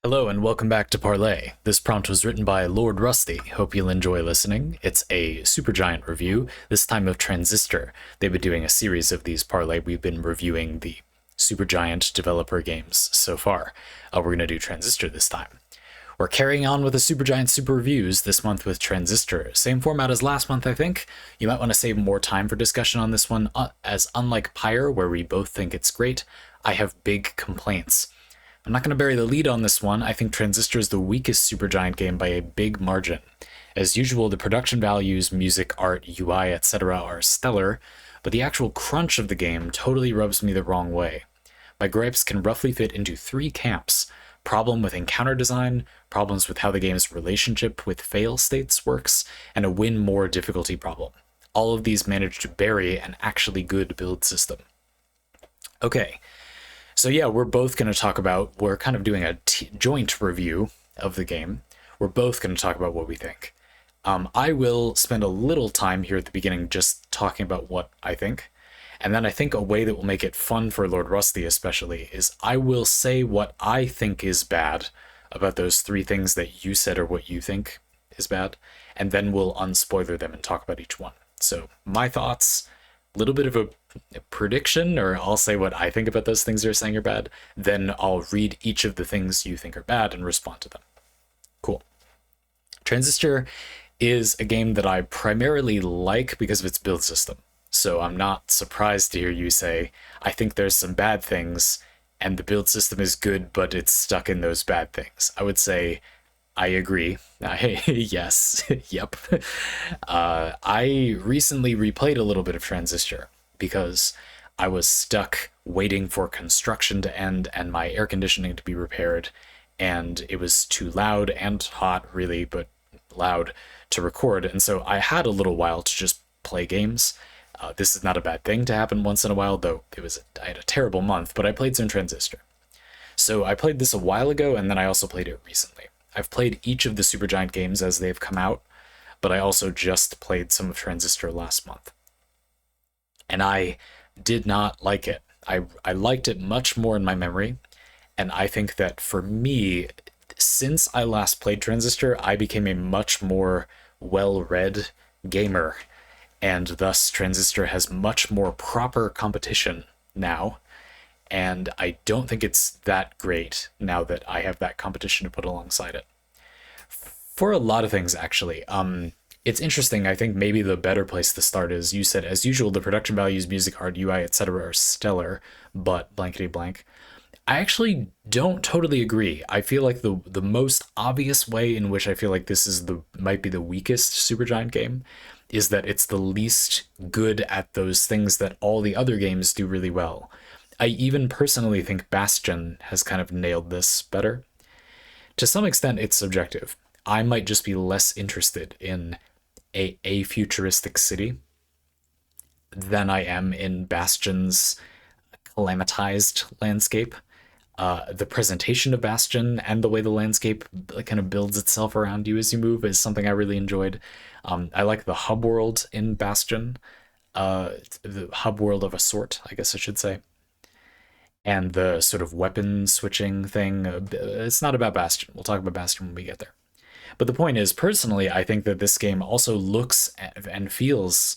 Hello and welcome back to Parley. This prompt was written by Lordrusty. Hope you'll enjoy listening. It's a Supergiant review, this time of Transistor. They've been doing a series of these Parley. We've been reviewing the Supergiant developer games so far. We're going to do Transistor this time. We're carrying on with the Supergiant Super Reviews this month with Transistor. Same format as last month, I think. You might want to save more time for discussion on this one, as unlike Pyre, where we both think it's great, I have big complaints. I'm not going to bury the lead on this one. I think Transistor is the weakest Supergiant game by a big margin. As usual, the production values, music, art, UI, etc. are stellar, but the actual crunch of the game totally rubs me the wrong way. My gripes can roughly fit into three camps: problem with encounter design, problems with how the game's relationship with fail states works, and a win more difficulty problem. All of these manage to bury an actually good build system. Okay. So yeah, we're both going to talk about, we're kind of doing a joint review of the game. We're both going to talk about what we think. I will spend a little time here at the beginning just talking about what I think. And then I think a way that will make it fun for Lordrusty especially is I will say what I think is bad about those three things that you said or what you think is bad. And then we'll unspoiler them and talk about each one. So my thoughts, a little bit of a prediction, or I'll say what I think about those things you're saying are bad, then I'll read each of the things you think are bad and respond to them. Cool. Transistor is a game that I primarily like because of its build system. So I'm not surprised to hear you say, I think there's some bad things and the build system is good, but it's stuck in those bad things. I would say I agree. Yes, yep. I recently replayed a little bit of Transistor because I was stuck waiting for construction to end and my air conditioning to be repaired, and it was too loud and hot, really, but loud to record, and so I had a little while to just play games. This is not a bad thing to happen once in a while, though I had a terrible month, but I played some Transistor. So I played this a while ago, and then I also played it recently. I've played each of the Supergiant games as they've come out, but I also just played some of Transistor last month. And I did not like it. I liked it much more in my memory, and I think that for me, since I last played Transistor, I became a much more well-read gamer, and thus Transistor has much more proper competition now, and I don't think it's that great now that I have that competition to put alongside it. For a lot of things, actually. It's interesting. I think maybe the better place to start is, you said, as usual, the production values, music, art, UI, etc. are stellar, but blankety blank. I actually don't totally agree. I feel like the most obvious way in which I feel like this is might be the weakest Supergiant game is that it's the least good at those things that all the other games do really well. I even personally think Bastion has kind of nailed this better. To some extent, it's subjective. I might just be less interested in a futuristic city than I am in Bastion's calamitized landscape. The presentation of Bastion and the way the landscape kind of builds itself around you as you move is something I really enjoyed. I like the hub world in Bastion, the hub world of a sort, I guess I should say. And the sort of weapon switching thing, it's not about Bastion. We'll talk about Bastion when we get there. But the point is, personally, I think that this game also looks and feels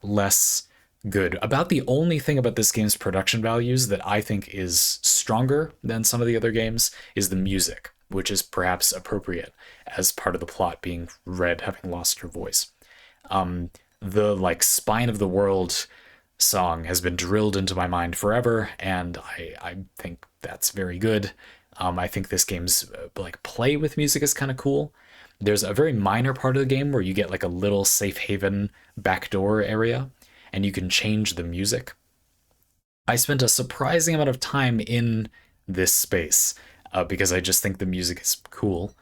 less good. About the only thing about this game's production values that I think is stronger than some of the other games is the music, which is perhaps appropriate as part of the plot, being Red having lost her voice. The like spine of the world song has been drilled into my mind forever, and I think that's very good. I think this game's like play with music is kind of cool. There's a very minor part of the game where you get like a little safe haven backdoor area, and you can change the music. I spent a surprising amount of time in this space because I just think the music is cool.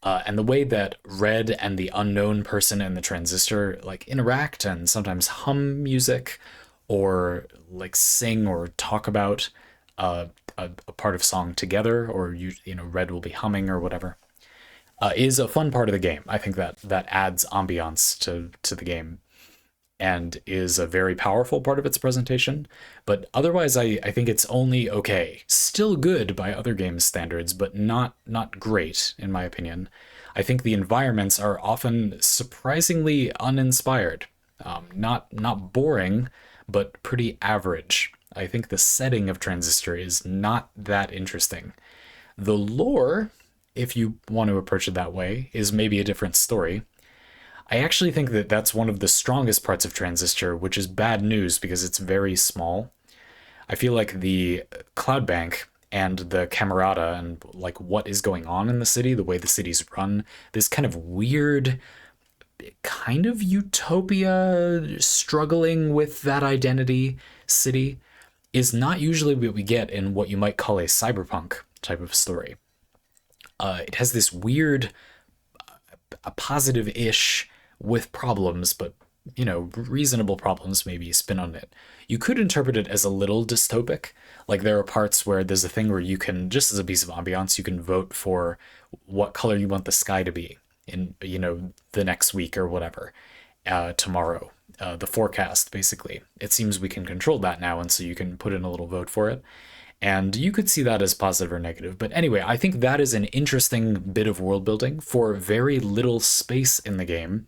And the way that Red and the unknown person and the Transistor like interact and sometimes hum music or like sing or talk about a part of song together, or you know, Red will be humming or whatever, is a fun part of the game. I think that adds ambiance to the game. and is a very powerful part of its presentation. But otherwise, I think it's only okay. Still good by other games standards, but not great, in my opinion. I think the environments are often surprisingly uninspired. Not boring, but pretty average. I think the setting of Transistor is not that interesting. The lore, if you want to approach it that way, is maybe a different story. I actually think that that's one of the strongest parts of Transistor, which is bad news because it's very small. I feel like the cloud bank and the camerata and like what is going on in the city, the way the city's run, this kind of weird kind of utopia struggling with that identity city is not usually what we get in what you might call a cyberpunk type of story. It has this weird, a positive-ish with problems, but reasonable problems maybe spin on it. You could interpret it as a little dystopic. Like there are parts where there's a thing where you can, just as a piece of ambiance, you can vote for what color you want the sky to be in, the next week or whatever, tomorrow. The forecast, basically. It seems we can control that now, and so you can put in a little vote for it. And you could see that as positive or negative. But anyway, I think that is an interesting bit of world building for very little space in the game.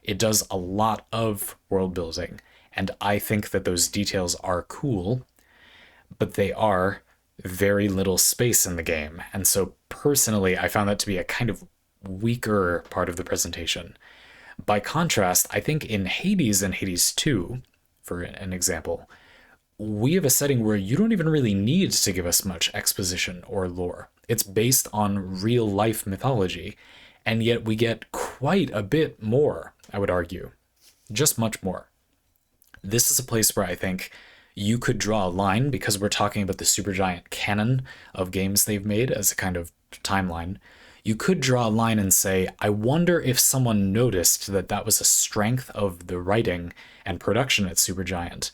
It does a lot of world building, and I think that those details are cool, but they are very little space in the game. And so personally, I found that to be a kind of weaker part of the presentation. By contrast, I think in Hades and Hades 2, for an example, we have a setting where you don't even really need to give us much exposition or lore. It's based on real life mythology, and yet we get quite a bit more, I would argue. Just much more. This is a place where I think you could draw a line, because we're talking about the Supergiant canon of games they've made as a kind of timeline. You could draw a line and say, I wonder if someone noticed that that was a strength of the writing and production at Supergiant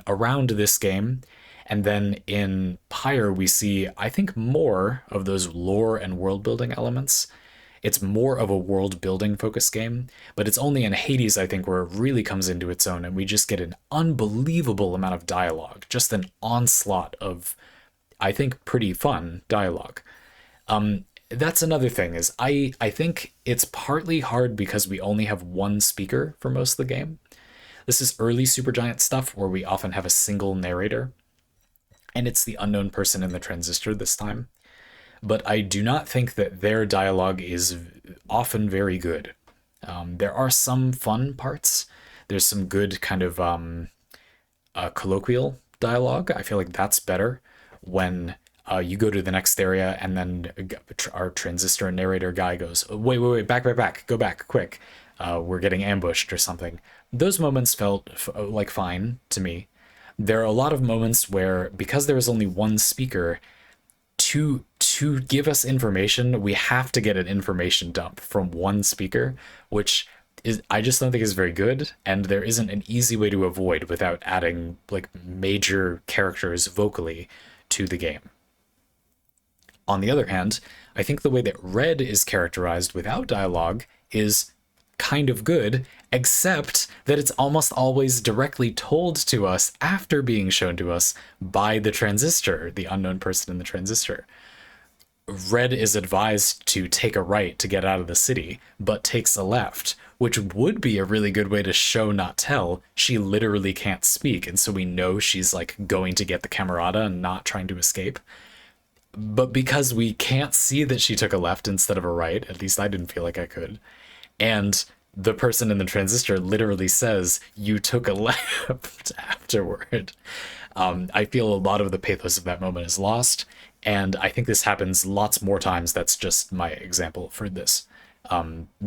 around this game. And then in Pyre, we see, I think, more of those lore and world building elements. It's more of a world building focused game, but it's only in Hades, I think, where it really comes into its own, and we just get an unbelievable amount of dialogue, just an onslaught of, I think, pretty fun dialogue. That's another thing, is I think it's partly hard because we only have one speaker for most of the game. This is early Supergiant stuff where we often have a single narrator, and it's the unknown person in the Transistor this time. But I do not think that their dialogue is often very good. There are some fun parts. There's some good kind of colloquial dialogue. I feel like that's better when you go to the next area and then our Transistor narrator guy goes, wait, back, go back, quick. We're getting ambushed or something. Those moments felt like fine to me. There are a lot of moments where, because there is only one speaker, to give us information, we have to get an information dump from one speaker, which is, I just don't think is very good, and there isn't an easy way to avoid without adding like major characters vocally to the game. On the other hand, I think the way that Red is characterized without dialogue is kind of good, except that it's almost always directly told to us after being shown to us by the Transistor, the unknown person in the Transistor. Red is advised to take a right to get out of the city, but takes a left, which would be a really good way to show, not tell. She literally can't speak, and so we know she's like going to get the camerata and not trying to escape. But because we can't see that she took a left instead of a right, at least I didn't feel like I could, and the person in the Transistor literally says, you took a left afterward. I feel a lot of the pathos of that moment is lost, and I think this happens lots more times. That's just my example for this.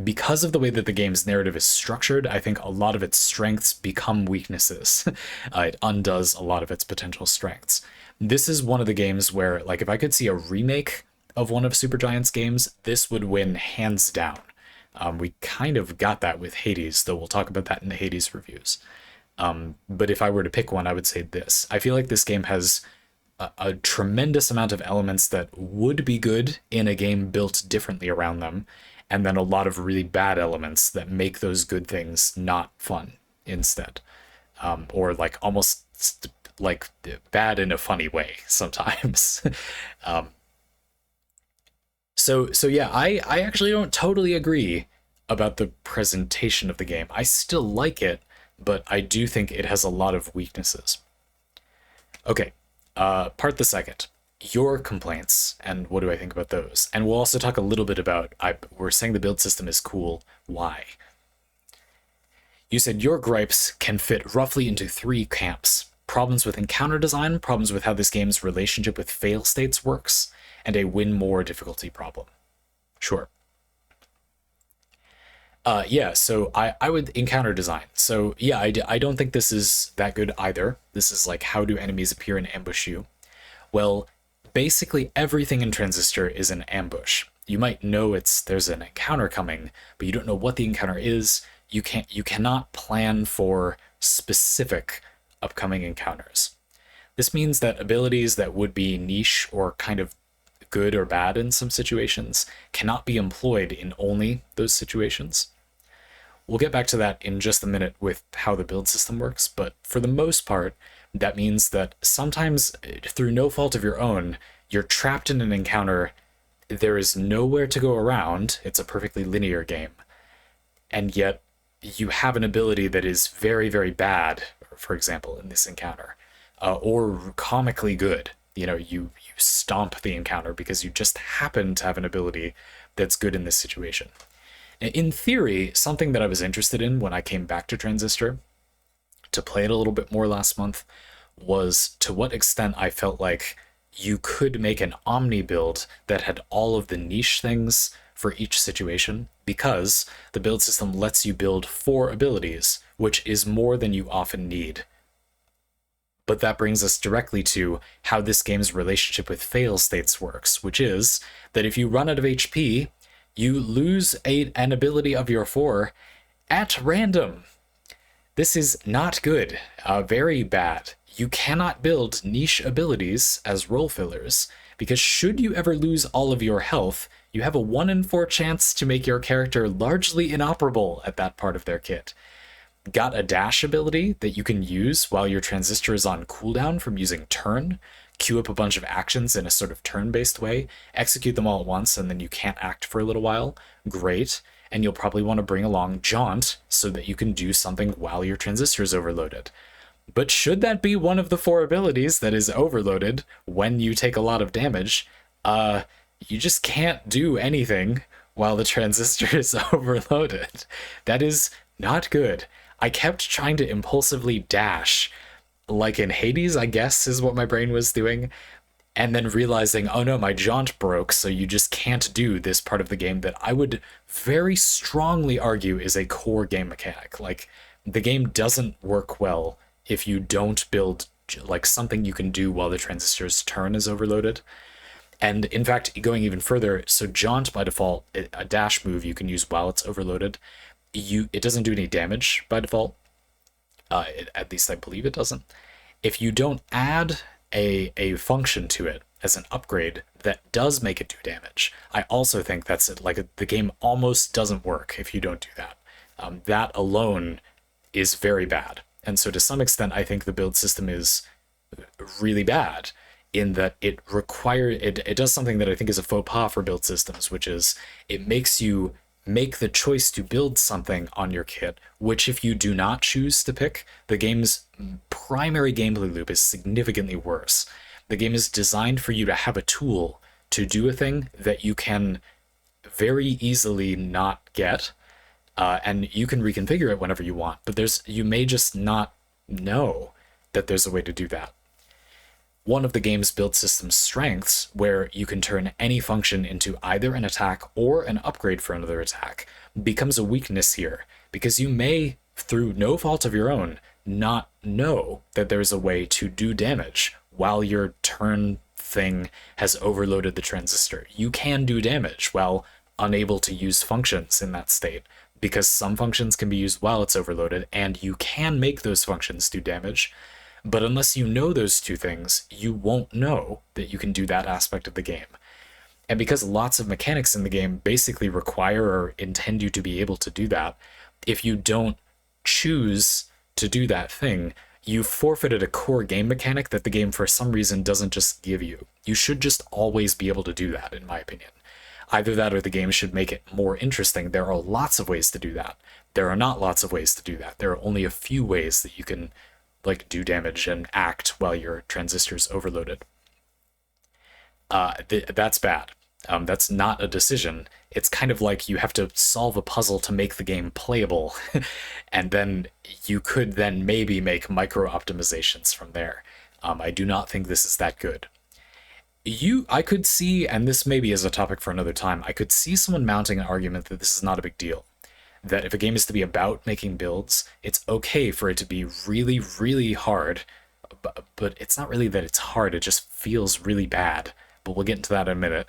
Because of the way that the game's narrative is structured, I think a lot of its strengths become weaknesses. It undoes a lot of its potential strengths. This is one of the games where, like, if I could see a remake of one of Supergiant's games, this would win hands down. We kind of got that with Hades, though we'll talk about that in the Hades reviews. But if I were to pick one, I would say this. I feel like this game has a tremendous amount of elements that would be good in a game built differently around them, and then a lot of really bad elements that make those good things not fun. instead, or like almost like bad in a funny way sometimes. So yeah, I actually don't totally agree about the presentation of the game. I still like it, but I do think it has a lot of weaknesses. Okay, part the second. Your complaints, and what do I think about those? And we'll also talk a little bit about, we're saying the build system is cool. Why? You said your gripes can fit roughly into 3 camps. Problems with encounter design, problems with how this game's relationship with fail states works, and a win more difficulty problem. Sure. Yeah, so I would encounter design. So yeah, I don't think this is that good either. This is like, how do enemies appear and ambush you? Well, basically everything in Transistor is an ambush. You might know there's an encounter coming, but you don't know what the encounter is. You cannot plan for specific upcoming encounters. This means that abilities that would be niche or kind of good or bad in some situations cannot be employed in only those situations. We'll get back to that in just a minute with how the build system works, but for the most part, that means that sometimes, through no fault of your own, you're trapped in an encounter. There is nowhere to go around. It's a perfectly linear game. And yet, you have an ability that is very, very bad, for example, in this encounter, or comically good. You stomp the encounter because you just happen to have an ability that's good in this situation. In theory, something that I was interested in when I came back to Transistor to play it a little bit more last month was to what extent I felt like you could make an omni build that had all of the niche things for each situation, because the build system lets you build 4 abilities, which is more than you often need. But that brings us directly to how this game's relationship with fail states works, which is that if you run out of HP, you lose an ability of your 4 at random. This is not good, very bad. You cannot build niche abilities as role fillers, because should you ever lose all of your health, you have a 1 in 4 chance to make your character largely inoperable at that part of their kit. Got a dash ability that you can use while your Transistor is on cooldown from using turn, queue up a bunch of actions in a sort of turn-based way, execute them all at once, and then you can't act for a little while. Great. And you'll probably want to bring along Jaunt so that you can do something while your Transistor is overloaded. But should that be one of the 4 abilities that is overloaded when you take a lot of damage, you just can't do anything while the Transistor is overloaded. That is not good. I kept trying to impulsively dash, like in Hades, I guess, is what my brain was doing, and then realizing, oh no, my jaunt broke, so you just can't do this part of the game that I would very strongly argue is a core game mechanic. Like, the game doesn't work well if you don't build like something you can do while the Transistor's turn is overloaded. And in fact, going even further, so jaunt by default, a dash move you can use while it's overloaded. It doesn't do any damage by default. At least I believe it doesn't. If you don't add a function to it as an upgrade that does make it do damage, I also think that's it. Like, the game almost doesn't work if you don't do that. That alone is very bad. And so to some extent, I think the build system is really bad in that it does something that I think is a faux pas for build systems, which is it makes you make the choice to build something on your kit, which if you do not choose to pick, the game's primary gameplay loop is significantly worse. The game is designed for you to have a tool to do a thing that you can very easily not get, and you can reconfigure it whenever you want, but you may just not know that there's a way to do that. One of the game's build system's strengths, where you can turn any function into either an attack or an upgrade for another attack, becomes a weakness here, because you may, through no fault of your own, not know that there's a way to do damage while your turn thing has overloaded the Transistor. You can do damage while unable to use functions in that state, because some functions can be used while it's overloaded, and you can make those functions do damage. But unless you know those 2 things, you won't know that you can do that aspect of the game. And because lots of mechanics in the game basically require or intend you to be able to do that, if you don't choose to do that thing, you forfeited a core game mechanic that the game for some reason doesn't just give you. You should just always be able to do that, in my opinion. Either that or the game should make it more interesting. There are lots of ways to do that. There are not lots of ways to do that. There are only a few ways that you can like do damage and act while your transistor's overloaded. That's bad. That's not a decision. It's kind of like you have to solve a puzzle to make the game playable, and then you could then maybe make micro optimizations from there. I do not think this is that good. I could see, and this maybe is a topic for another time, I could see someone mounting an argument that this is not a big deal. That if a game is to be about making builds, it's okay for it to be really, really hard, but it's not really that it's hard, it just feels really bad. But we'll get into that in a minute,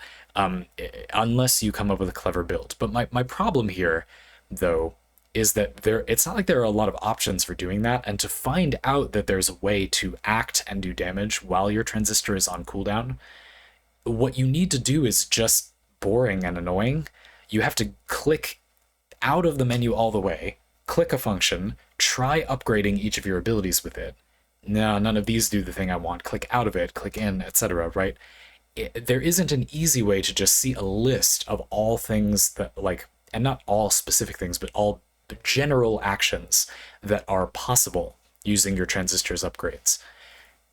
unless you come up with a clever build. But my problem here, though, is that it's not like there are a lot of options for doing that, and to find out that there's a way to act and do damage while your transistor is on cooldown, what you need to do is just boring and annoying. You have to click out of the menu all the way, click a function, try upgrading each of your abilities with it. No, none of these do the thing I want. Click out of it, click in, etc., right? There isn't an easy way to just see a list of all things that, like, and not all specific things, but all general actions that are possible using your transistor's upgrades.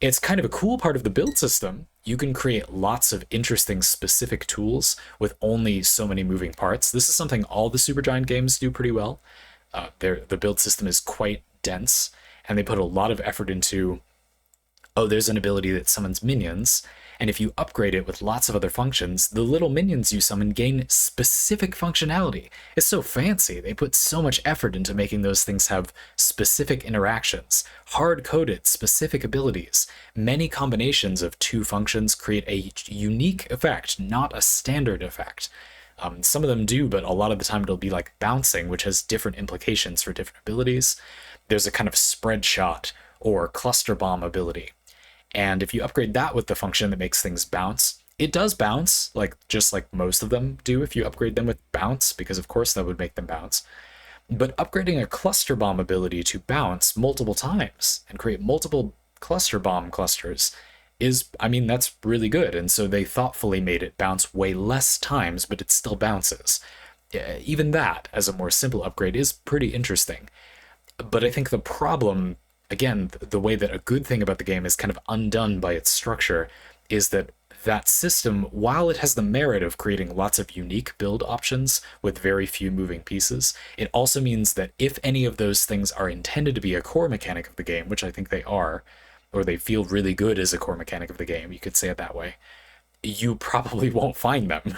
It's kind of a cool part of the build system. You can create lots of interesting specific tools with only so many moving parts. This is something all the Supergiant games do pretty well. The build system is quite dense, and they put a lot of effort into, oh, there's an ability that summons minions, and if you upgrade it with lots of other functions, the little minions you summon gain specific functionality. It's so fancy. They put so much effort into making those things have specific interactions, hard-coded specific abilities. Many combinations of two functions create a unique effect, not a standard effect. Some of them do, but a lot of the time it'll be like bouncing, which has different implications for different abilities. There's a kind of spread shot or cluster bomb ability. And if you upgrade that with the function that makes things bounce, it does bounce, just like most of them do if you upgrade them with bounce, because of course that would make them bounce. But upgrading a cluster bomb ability to bounce multiple times and create multiple cluster bomb clusters that's really good. And so they thoughtfully made it bounce way less times, but it still bounces. Even that, as a more simple upgrade, is pretty interesting. But I think the problem, again, the way that a good thing about the game is kind of undone by its structure, is that system, while it has the merit of creating lots of unique build options with very few moving pieces, it also means that if any of those things are intended to be a core mechanic of the game, which I think they are, or they feel really good as a core mechanic of the game, you could say it that way, you probably won't find them.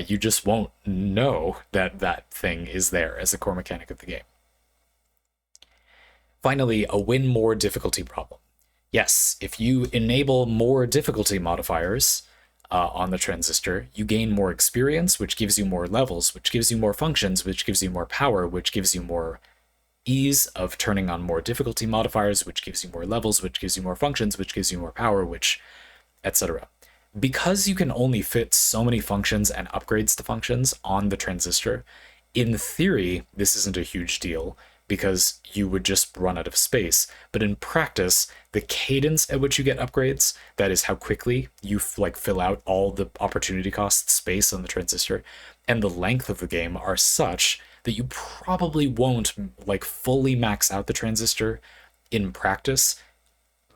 You just won't know that that thing is there as a core mechanic of the game. Finally, a win more difficulty problem. Yes, if you enable more difficulty modifiers on the transistor, you gain more experience, which gives you more levels, which gives you more functions, which gives you more power, which gives you more ease of turning on more difficulty modifiers, which gives you more levels, which gives you more functions, which gives you more power, which etc. Because you can only fit so many functions and upgrades to functions on the transistor, in theory, this isn't a huge deal, because you would just run out of space. But in practice, the cadence at which you get upgrades, that is how quickly you fill out all the opportunity cost space on the transistor, and the length of the game are such that you probably won't fully max out the transistor in practice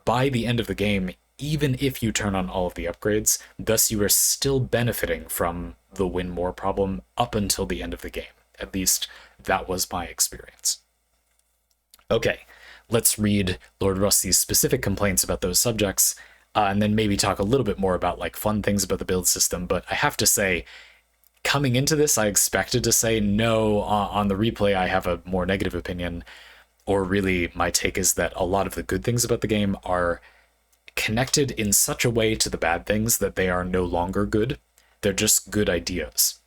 by the end of the game, even if you turn on all of the upgrades. Thus, you are still benefiting from the win more problem up until the end of the game. At least that was my experience. Okay, let's read Lordrusty's specific complaints about those subjects, and then maybe talk a little bit more about fun things about the build system. But I have to say, coming into this, I expected to say no. On the replay, I have a more negative opinion, or really my take is that a lot of the good things about the game are connected in such a way to the bad things that they are no longer good. They're just good ideas.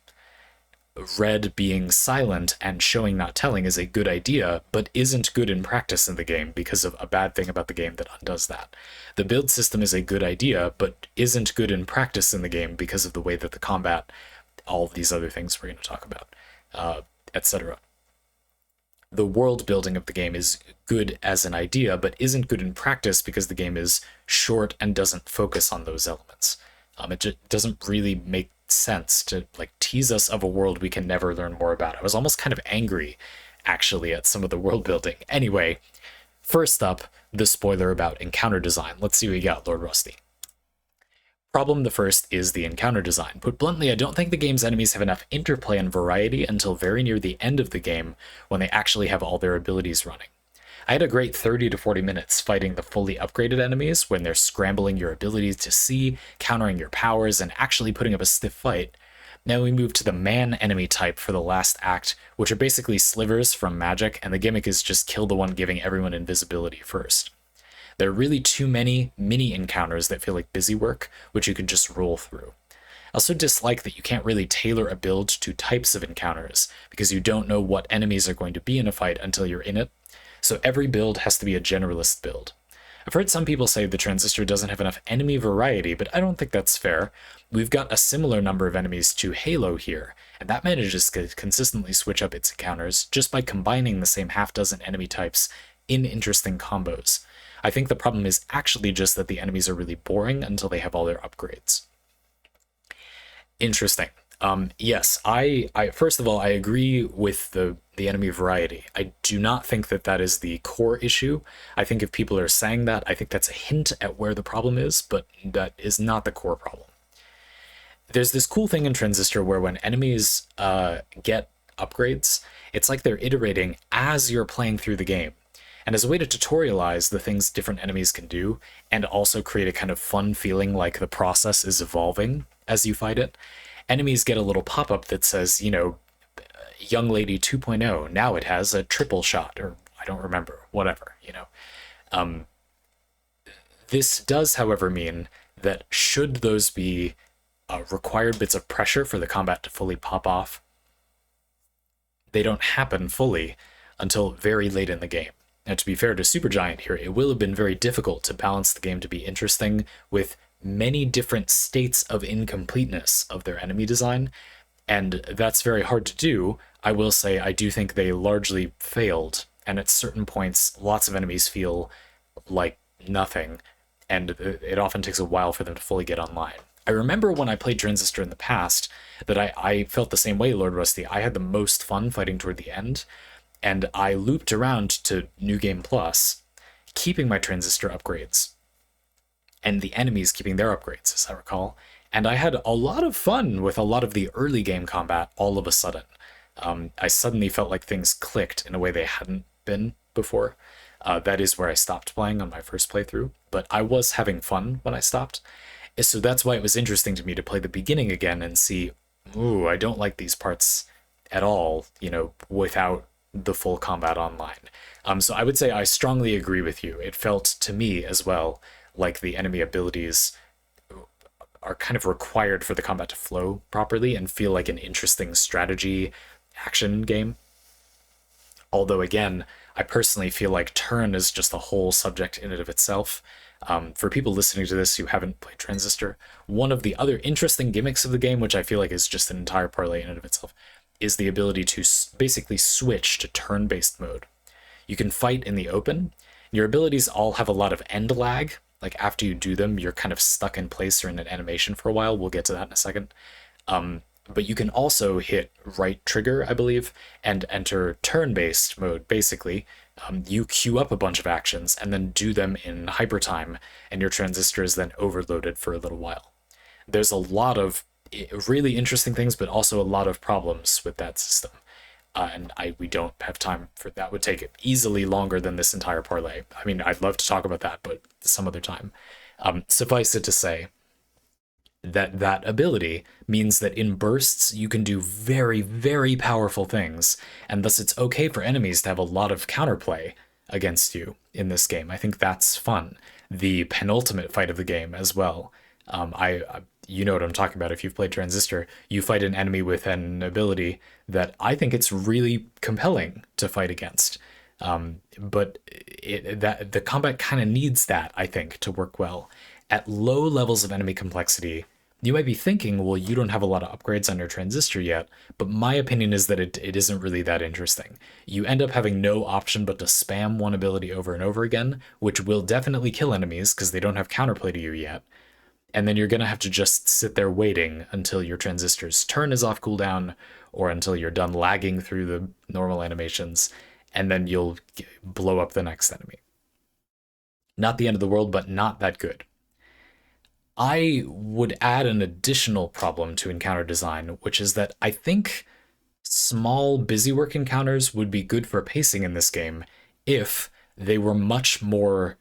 Red being silent and showing not telling is a good idea, but isn't good in practice in the game because of a bad thing about the game that undoes that. The build system is a good idea, but isn't good in practice in the game because of the way that the combat, all of these other things we're going to talk about, etc. the world building of the game is good as an idea, but isn't good in practice because the game is short and doesn't focus on those elements. It just doesn't really make sense to like tease us of a world we can never learn more about. I was almost kind of angry, actually, at some of the world building. Anyway, first up, the spoiler about encounter design. Let's see what we got, Lordrusty. Problem the first is the encounter design. Put bluntly, I don't think the game's enemies have enough interplay and variety until very near the end of the game when they actually have all their abilities running. I had a great 30 to 40 minutes fighting the fully upgraded enemies when they're scrambling your abilities to see, countering your powers, and actually putting up a stiff fight. Now we move to the man enemy type for the last act, which are basically slivers from magic, and the gimmick is just kill the one giving everyone invisibility first. There are really too many mini encounters that feel like busy work, which you can just roll through. I also dislike that you can't really tailor a build to types of encounters, because you don't know what enemies are going to be in a fight until you're in it, so every build has to be a generalist build. I've heard some people say the Transistor doesn't have enough enemy variety, but I don't think that's fair. We've got a similar number of enemies to Halo here, and that manages to consistently switch up its encounters just by combining the same half-dozen enemy types in interesting combos. I think the problem is actually just that the enemies are really boring until they have all their upgrades. Interesting. Yes, I first of all, I agree with the enemy variety. I do not think that that is the core issue. I think if people are saying that, I think that's a hint at where the problem is, but that is not the core problem. There's this cool thing in Transistor where when enemies get upgrades, it's like they're iterating as you're playing through the game. And as a way to tutorialize the things different enemies can do, and also create a kind of fun feeling like the process is evolving as you fight it, enemies get a little pop-up that says, you know, Young Lady 2.0, now it has a triple shot, or I don't remember, whatever, you know. This does, however, mean that should those be required bits of pressure for the combat to fully pop off, they don't happen fully until very late in the game. Now, to be fair to Supergiant here, it will have been very difficult to balance the game to be interesting with many different states of incompleteness of their enemy design, and that's very hard to do. I will say I do think they largely failed, and at certain points, lots of enemies feel like nothing, and it often takes a while for them to fully get online. I remember when I played Transistor in the past that I felt the same way, Lordrusty. I had the most fun fighting toward the end, and I looped around to New Game Plus, keeping my Transistor upgrades, and the enemies keeping their upgrades, as I recall. And I had a lot of fun with a lot of the early game combat all of a sudden. I suddenly felt like things clicked in a way they hadn't been before. That is where I stopped playing on my first playthrough, but I was having fun when I stopped. So that's why it was interesting to me to play the beginning again and see, ooh, I don't like these parts at all, you know, without the full combat online. So I would say I strongly agree with you. It felt to me as well like the enemy abilities are kind of required for the combat to flow properly and feel like an interesting strategy action game. Although again, I personally feel like turn is just a whole subject in and of itself. For people listening to this who haven't played Transistor, one of the other interesting gimmicks of the game, which I feel like is just an entire parlay in and of itself, is the ability to basically switch to turn-based mode. You can fight in the open. Your abilities all have a lot of end lag. Like after you do them, you're kind of stuck in place or in an animation for a while. We'll get to that in a second. But you can also hit right trigger, I believe, and enter turn-based mode, basically. You queue up a bunch of actions and then do them in hypertime, and your Transistor is then overloaded for a little while. There's a lot of really interesting things, but also a lot of problems with that system. And we don't have time for that. Would take easily longer than this entire parlay. I mean, I'd love to talk about that, but some other time. Suffice it to say that that ability means that in bursts you can do very, very powerful things, and thus it's okay for enemies to have a lot of counterplay against you in this game. I think that's fun. The penultimate fight of the game as well. You know what I'm talking about if you've played Transistor. You fight an enemy with an ability that I think it's really compelling to fight against. But the combat kind of needs that, I think, to work well. At low levels of enemy complexity, You might be thinking, well, you don't have a lot of upgrades on your transistor yet, but my opinion is that it isn't really that interesting. You end up having no option but to spam one ability over and over again, which will definitely kill enemies because they don't have counterplay to you yet. And then you're going to have to just sit there waiting until your transistor's turn is off cooldown or until you're done lagging through the normal animations, and then you'll blow up the next enemy. Not the end of the world, but not that good. I would add an additional problem to encounter design, which is that I think small busywork encounters would be good for pacing in this game if they were much more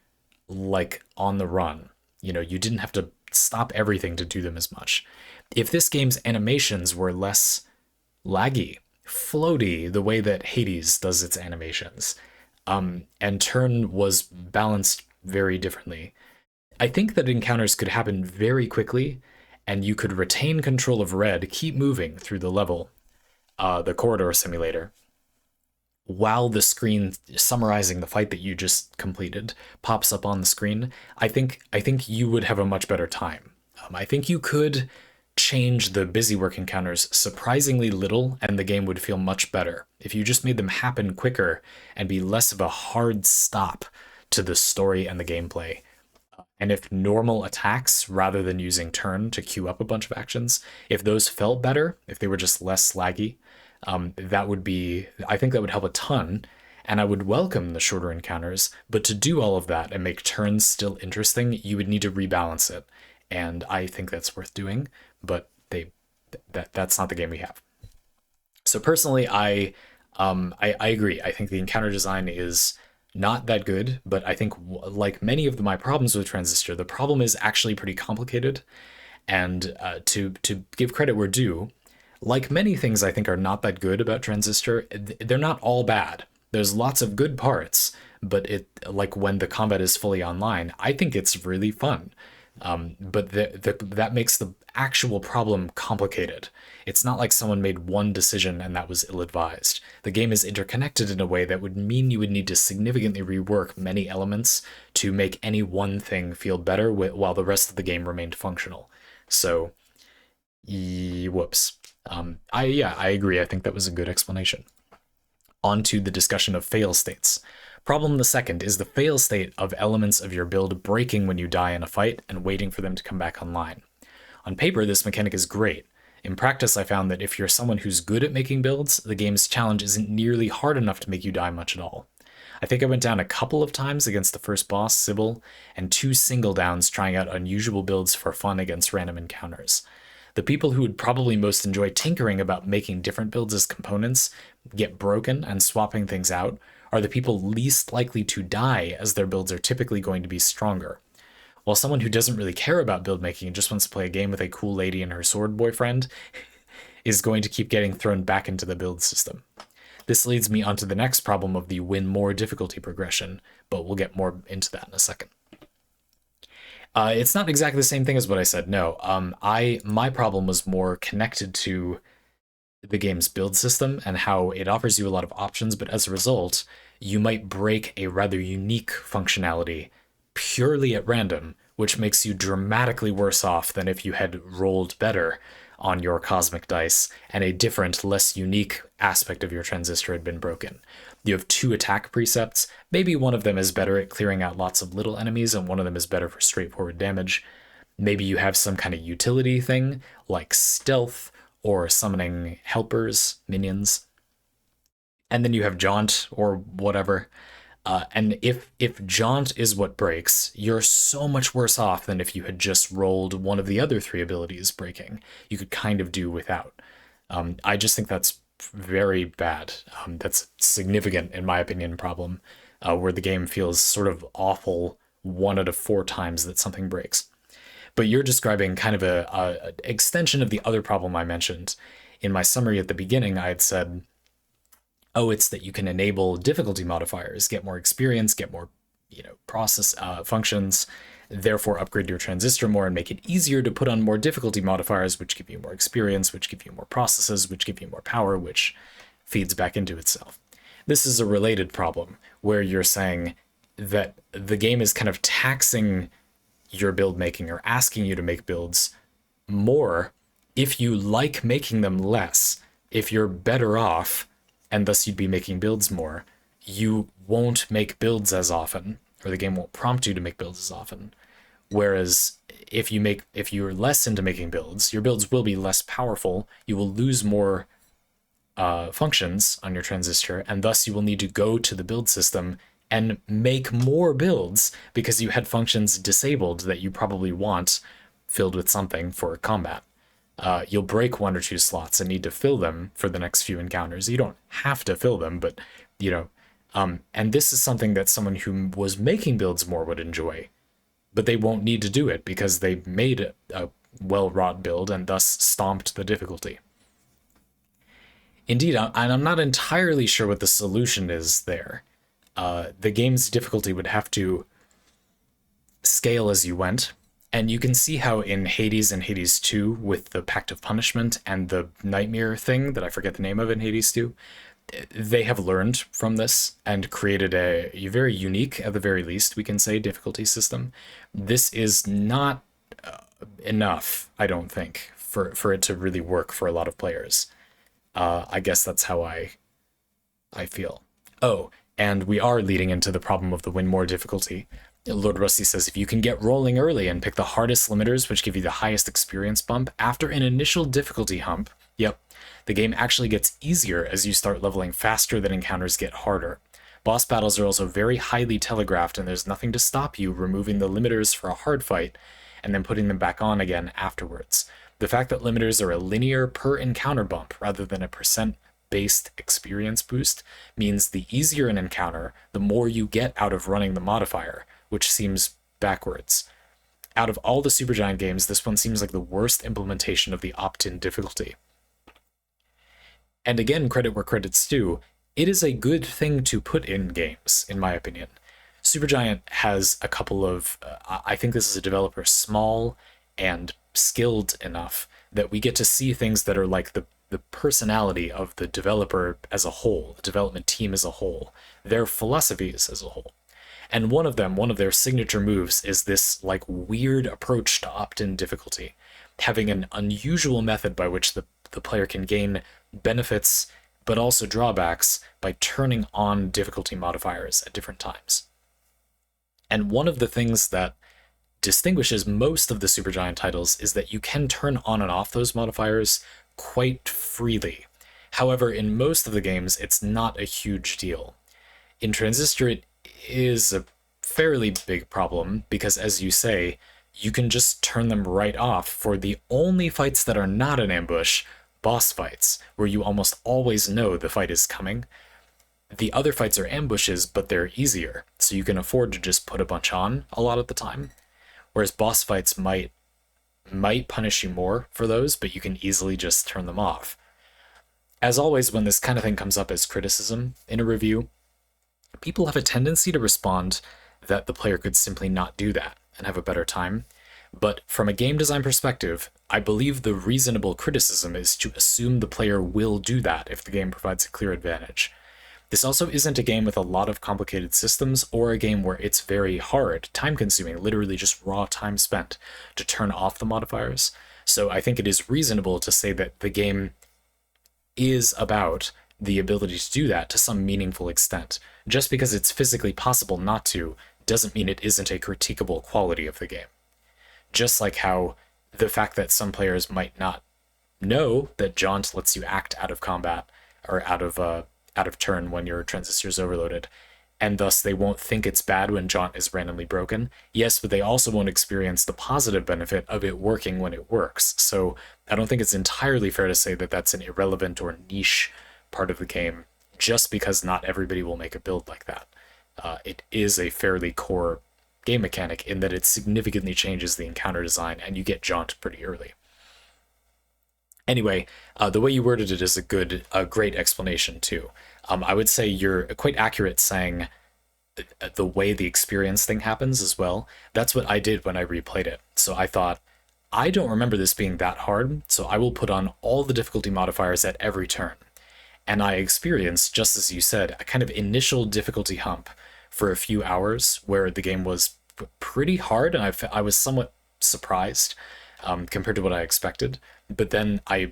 like on the run. You know, you didn't have to stop everything to do them as much. If this game's animations were less laggy, floaty, the way that Hades does its animations, and turn was balanced very differently, I think that encounters could happen very quickly, and you could retain control of Red, keep moving through the level, the corridor simulator, while the screen summarizing the fight that you just completed pops up on the screen. I think you would have a much better time. I think you could change the busywork encounters surprisingly little, and the game would feel much better if you just made them happen quicker and be less of a hard stop to the story and the gameplay. And if normal attacks, rather than using turn to queue up a bunch of actions, if those felt better, if they were just less laggy, that would be, I think that would help a ton. And I would welcome the shorter encounters, but to do all of that and make turns still interesting, you would need to rebalance it. And I think that's worth doing, but that's not the game we have. So personally, I agree. I think the encounter design is not that good, but I think like many of my problems with Transistor, the problem is actually pretty complicated. And to give credit where due, like many things I think are not that good about Transistor, they're not all bad. There's lots of good parts, but it, like when the combat is fully online, I think it's really fun. But that makes the actual problem complicated. It's not like someone made one decision and that was ill-advised. The game is interconnected in a way that would mean you would need to significantly rework many elements to make any one thing feel better while the rest of the game remained functional. So, whoops. I agree. I think that was a good explanation. On to the discussion of fail states. Problem the second is the fail state of elements of your build breaking when you die in a fight and waiting for them to come back online. On paper, this mechanic is great. In practice, I found that if you're someone who's good at making builds, the game's challenge isn't nearly hard enough to make you die much at all. I think I went down a couple of times against the first boss, Sybil, and 2 single downs trying out unusual builds for fun against random encounters. The people who would probably most enjoy tinkering about making different builds as components, get broken, and swapping things out are the people least likely to die, as their builds are typically going to be stronger. While someone who doesn't really care about build making and just wants to play a game with a cool lady and her sword boyfriend is going to keep getting thrown back into the build system. This leads me onto the next problem of the win more difficulty progression, but we'll get more into that in a second. It's not exactly the same thing as what I said, no. My problem was more connected to the game's build system and how it offers you a lot of options, but as a result, you might break a rather unique functionality purely at random, which makes you dramatically worse off than if you had rolled better on your cosmic dice and a different, less unique aspect of your transistor had been broken. You have 2 attack precepts. Maybe one of them is better at clearing out lots of little enemies and one of them is better for straightforward damage. Maybe you have some kind of utility thing like stealth or summoning helpers, minions. And then you have jaunt or whatever. And if jaunt is what breaks, you're so much worse off than if you had just rolled one of the other 3 abilities breaking. You could kind of do without. I just think that's very bad. That's significant, in my opinion, problem, where the game feels sort of awful 1 out of 4 times that something breaks. But you're describing kind of a extension of the other problem I mentioned. In my summary at the beginning, I had said, oh, it's that you can enable difficulty modifiers, get more experience, get more, process functions, therefore upgrade your transistor more and make it easier to put on more difficulty modifiers, which give you more experience, which give you more processes, which give you more power, which feeds back into itself. This is a related problem where you're saying that the game is kind of taxing your build making or asking you to make builds more if you like making them less. If you're better off, and thus you'd be making builds more, you won't make builds as often, or the game won't prompt you to make builds as often. Whereas if you're less into making builds, your builds will be less powerful. You will lose more functions on your transistor, and thus you will need to go to the build system and make more builds because you had functions disabled that you probably want filled with something for combat. You'll break one or two slots and need to fill them for the next few encounters. You don't have to fill them, but and this is something that someone who was making builds more would enjoy, but they won't need to do it because they made a well-wrought build and thus stomped the difficulty. Indeed, and I'm not entirely sure what the solution is there. The game's difficulty would have to scale as you went, and you can see how in Hades and Hades 2, with the Pact of Punishment and the Nightmare thing that I forget the name of in Hades 2, they have learned from this and created a very unique, at the very least, we can say, difficulty system. This is not enough, I don't think, for it to really work for a lot of players. I guess that's how I feel. Oh, and we are leading into the problem of the win more difficulty. Lordrusty says, if you can get rolling early and pick the hardest limiters, which give you the highest experience bump, after an initial difficulty hump, yep, the game actually gets easier as you start leveling faster than encounters get harder. Boss battles are also very highly telegraphed, and there's nothing to stop you removing the limiters for a hard fight and then putting them back on again afterwards. The fact that limiters are a linear per encounter bump rather than a percent-based experience boost means the easier an encounter, the more you get out of running the modifier, which seems backwards. Out of all the Supergiant games, this one seems like the worst implementation of the opt-in difficulty. And again, credit where credit's due, it is a good thing to put in games, in my opinion. Supergiant has a couple of, I think this is a developer small and skilled enough that we get to see things that are like the personality of the developer as a whole, the development team as a whole, their philosophies as a whole. And one of their signature moves is this like weird approach to opt-in difficulty, having an unusual method by which the player can gain benefits but also drawbacks by turning on difficulty modifiers at different times. And one of the things that distinguishes most of the Supergiant titles is that you can turn on and off those modifiers quite freely. However, in most of the games, it's not a huge deal. In Transistor, it is a fairly big problem because, as you say, you can just turn them right off for the only fights that are not an ambush, boss fights, where you almost always know the fight is coming. The other fights are ambushes, but they're easier, so you can afford to just put a bunch on a lot of the time. Whereas boss fights might punish you more for those, but you can easily just turn them off. As always, when this kind of thing comes up as criticism in a review, people have a tendency to respond that the player could simply not do that and have a better time. But from a game design perspective, I believe the reasonable criticism is to assume the player will do that if the game provides a clear advantage. This also isn't a game with a lot of complicated systems or a game where it's very hard, time-consuming, literally just raw time spent to turn off the modifiers. So I think it is reasonable to say that the game is about the ability to do that to some meaningful extent. Just because it's physically possible not to doesn't mean it isn't a critiquable quality of the game. Just like how the fact that some players might not know that Jaunt lets you act out of combat or out of turn when your transistor is overloaded, and thus they won't think it's bad when Jaunt is randomly broken. Yes, but they also won't experience the positive benefit of it working when it works. So I don't think it's entirely fair to say that that's an irrelevant or niche part of the game, just because not everybody will make a build like that. It is a fairly core game mechanic in that it significantly changes the encounter design, and you get Jaunt pretty early. Anyway, the way you worded it is a great explanation too. I would say you're quite accurate saying the way the experience thing happens as well. That's what I did when I replayed it. So I thought, I don't remember this being that hard, so I will put on all the difficulty modifiers at every turn. And I experienced, just as you said, a kind of initial difficulty hump for a few hours where the game was pretty hard, and I was somewhat surprised. compared to what I expected. But then I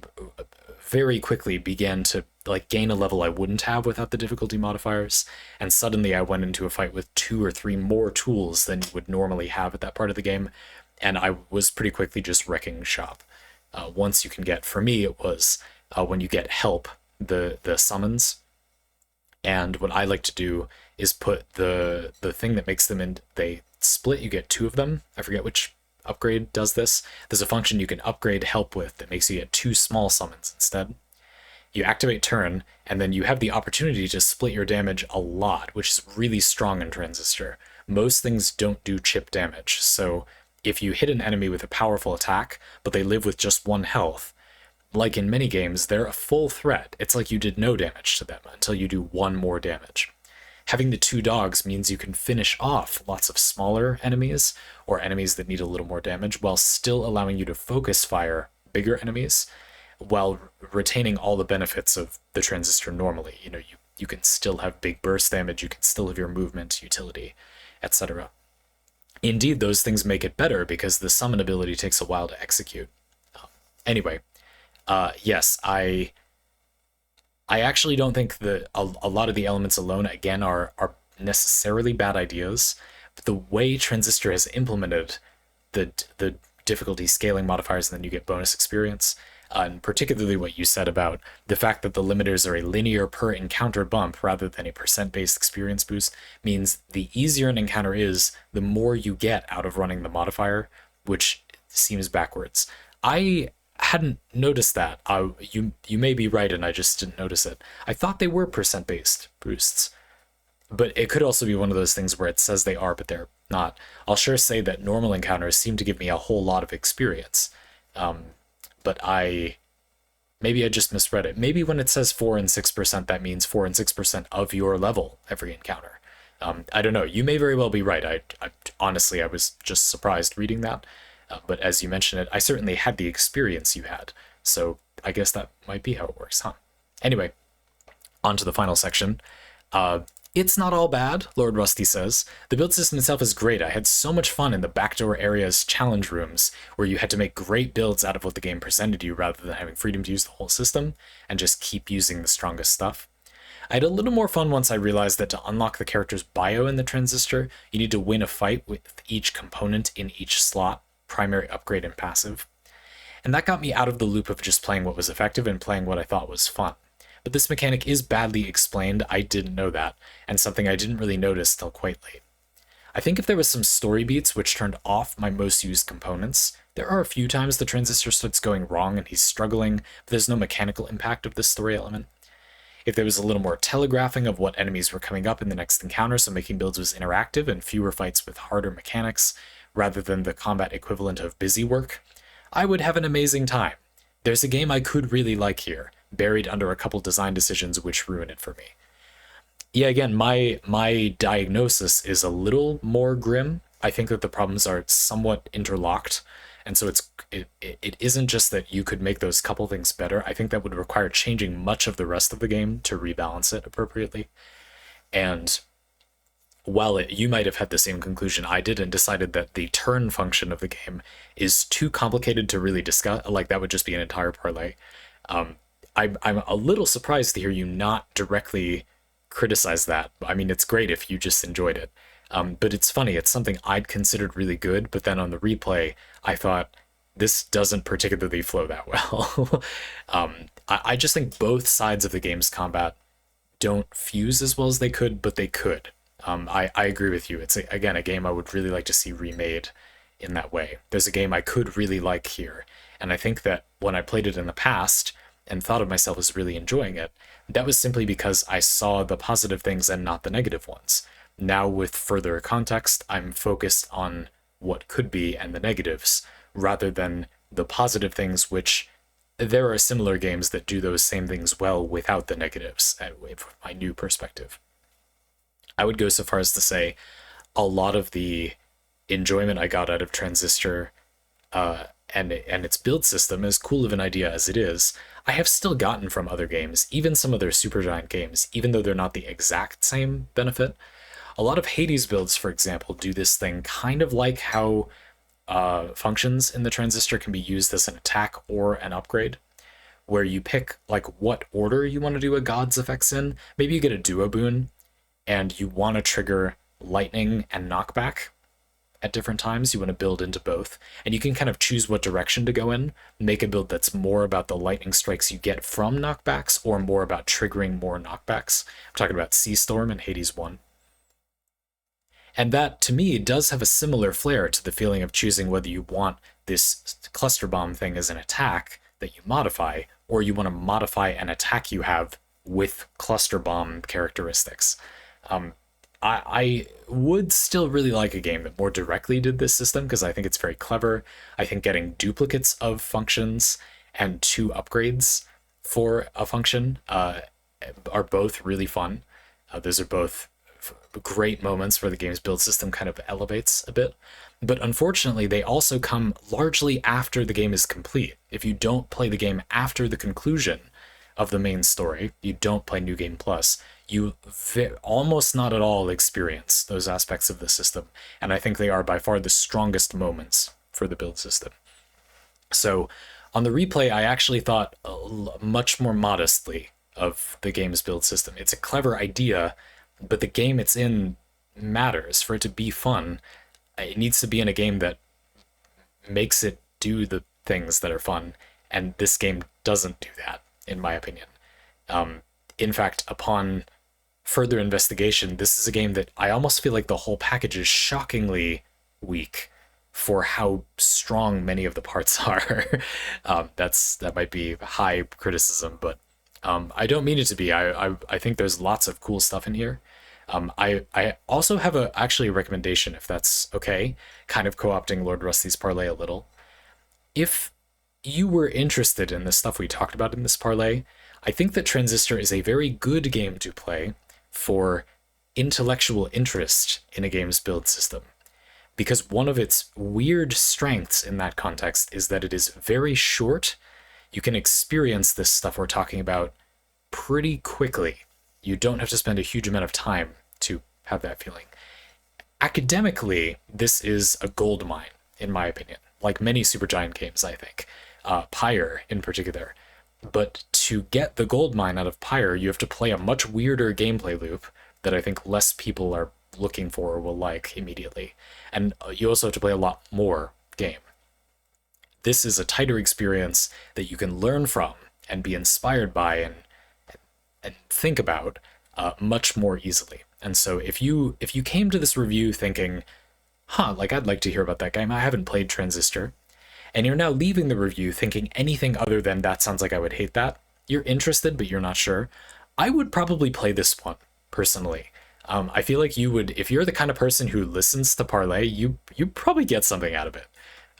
very quickly began to like gain a level I wouldn't have without the difficulty modifiers, and suddenly I went into a fight with 2 or 3 more tools than you would normally have at that part of the game, and I was pretty quickly just wrecking shop. Once you can get, for me, it was when you get help, the summons, and what I like to do is put the thing that makes them in, they split, you get 2 of them. I forget which upgrade does this. There's a function you can upgrade help with that makes you get 2 small summons instead. You activate turn, and then you have the opportunity to split your damage a lot, which is really strong in Transistor. Most things don't do chip damage, so if you hit an enemy with a powerful attack, but they live with just 1 health, like in many games, they're a full threat. It's like you did no damage to them until you do 1 more damage. Having the 2 dogs means you can finish off lots of smaller enemies, or enemies that need a little more damage, while still allowing you to focus fire bigger enemies, while retaining all the benefits of the Transistor normally. You know, you can still have big burst damage, you can still have your movement, utility, etc. Indeed, those things make it better because the summon ability takes a while to execute. Anyway, yes, I actually don't think that a lot of the elements alone, again, are necessarily bad ideas, but the way Transistor has implemented the difficulty scaling modifiers, and then you get bonus experience, and particularly what you said about the fact that the limiters are a linear per encounter bump rather than a percent-based experience boost, means the easier an encounter is, the more you get out of running the modifier, which seems backwards. I hadn't noticed that. You may be right and I just didn't notice it. I thought they were percent-based boosts, but it could also be one of those things where it says they are, but they're not. I'll sure say that normal encounters seem to give me a whole lot of experience, but maybe I just misread it. Maybe when it says 4 and 6%, that means 4 and 6% of your level every encounter. I don't know. You may very well be right. I honestly, I was just surprised reading that. But as you mentioned it, I certainly had the experience you had. So I guess that might be how it works, huh? Anyway, on to the final section. It's not all bad, Lordrusty says. The build system itself is great. I had so much fun in the backdoor area's challenge rooms, where you had to make great builds out of what the game presented you rather than having freedom to use the whole system and just keep using the strongest stuff. I had a little more fun once I realized that to unlock the character's bio in the Transistor, you need to win a fight with each component in each slot, primary, upgrade, and passive. And that got me out of the loop of just playing what was effective and playing what I thought was fun. But this mechanic is badly explained. I didn't know that, and something I didn't really notice till quite late. I think if there was some story beats which turned off my most used components, there are a few times the Transistor starts going wrong and he's struggling, but there's no mechanical impact of this story element. If there was a little more telegraphing of what enemies were coming up in the next encounter, so making builds was interactive and fewer fights with harder mechanics, rather than the combat equivalent of busy work, I would have an amazing time. There's a game I could really like here, buried under a couple design decisions which ruin it for me. Yeah, again, my diagnosis is a little more grim. I think that the problems are somewhat interlocked, and so it isn't just that you could make those couple things better. I think that would require changing much of the rest of the game to rebalance it appropriately. And while you might have had the same conclusion I did and decided that the turn function of the game is too complicated to really discuss, like that would just be an entire parlay, I'm a little surprised to hear you not directly criticize that. I mean, it's great if you just enjoyed it. But it's funny, it's something I'd considered really good, but then on the replay, I thought, this doesn't particularly flow that well. I just think both sides of the game's combat don't fuse as well as they could, but they could. I agree with you. It's, again, a game I would really like to see remade in that way. There's a game I could really like here, and I think that when I played it in the past and thought of myself as really enjoying it, that was simply because I saw the positive things and not the negative ones. Now, with further context, I'm focused on what could be and the negatives, rather than the positive things, which there are similar games that do those same things well without the negatives, with my new perspective. I would go so far as to say a lot of the enjoyment I got out of Transistor and its build system, as cool of an idea as it is, I have still gotten from other games, even some of their Supergiant games, even though they're not the exact same benefit. A lot of Hades builds, for example, do this thing kind of like how functions in the Transistor can be used as an attack or an upgrade, where you pick like what order you want to do a god's effects in. Maybe you get a duo boon and you want to trigger lightning and knockback at different times. You want to build into both, and you can kind of choose what direction to go in, make a build that's more about the lightning strikes you get from knockbacks or more about triggering more knockbacks. I'm talking about Sea Storm and Hades 1. And that, to me, does have a similar flair to the feeling of choosing whether you want this cluster bomb thing as an attack that you modify, or you want to modify an attack you have with cluster bomb characteristics. I would still really like a game that more directly did this system, because I think it's very clever. I think getting duplicates of functions and 2 upgrades for a function are both really fun. Those are both great moments where the game's build system kind of elevates a bit. But unfortunately, they also come largely after the game is complete. If you don't play the game after the conclusion of the main story, you don't play New Game Plus, you almost not at all experience those aspects of the system. And I think they are by far the strongest moments for the build system. So on the replay, I actually thought much more modestly of the game's build system. It's a clever idea, but the game it's in matters. For it to be fun, it needs to be in a game that makes it do the things that are fun, and this game doesn't do that, in my opinion. In fact, upon further investigation, this is a game that I almost feel like the whole package is shockingly weak for how strong many of the parts are. That might be high criticism, but I don't mean it to be. I think there's lots of cool stuff in here. I also have actually a recommendation, if that's okay, kind of co-opting Lordrusty's Parley a little. If you were interested in the stuff we talked about in this Parley, I think that Transistor is a very good game to play for intellectual interest in a game's build system. Because one of its weird strengths in that context is that it is very short. You can experience this stuff we're talking about pretty quickly. You don't have to spend a huge amount of time to have that feeling. Academically, this is a gold mine, in my opinion, like many Supergiant games, I think. Pyre in particular. But to get the gold mine out of Pyre, you have to play a much weirder gameplay loop that I think less people are looking for or will like immediately. And you also have to play a lot more game. This is a tighter experience that you can learn from and be inspired by and think about much more easily. And so if you came to this review thinking, like I'd like to hear about that game, I haven't played Transistor, and you're now leaving the review thinking anything other than that sounds like I would hate that, you're interested but you're not sure, I would probably play this one, personally. I feel like you would, if you're the kind of person who listens to Parley, you probably get something out of it.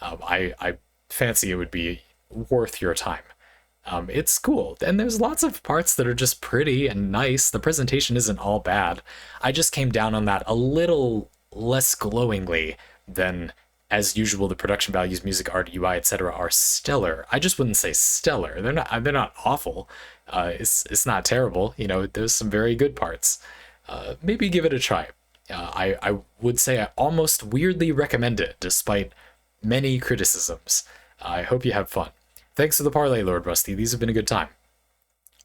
I fancy it would be worth your time. It's cool, and there's lots of parts that are just pretty and nice. The presentation isn't all bad. I just came down on that a little less glowingly than, as usual, the production values, music, art, UI, etc. are stellar. I just wouldn't say stellar. They're not awful. It's not terrible. You know, there's some very good parts. Maybe give it a try. I would say I almost weirdly recommend it, despite many criticisms. I hope you have fun. Thanks for the Parley, Lordrusty. These have been a good time.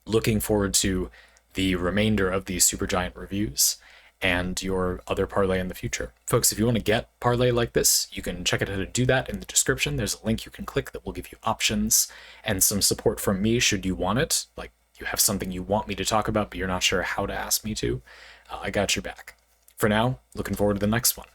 Looking forward to the remainder of these Supergiant reviews and your other Parley in the future. Folks, if you want to get Parley like this, you can check out how to do that in the description. There's a link you can click that will give you options and some support from me should you want it. Like, you have something you want me to talk about, but you're not sure how to ask me to. I got your back. For now, looking forward to the next one.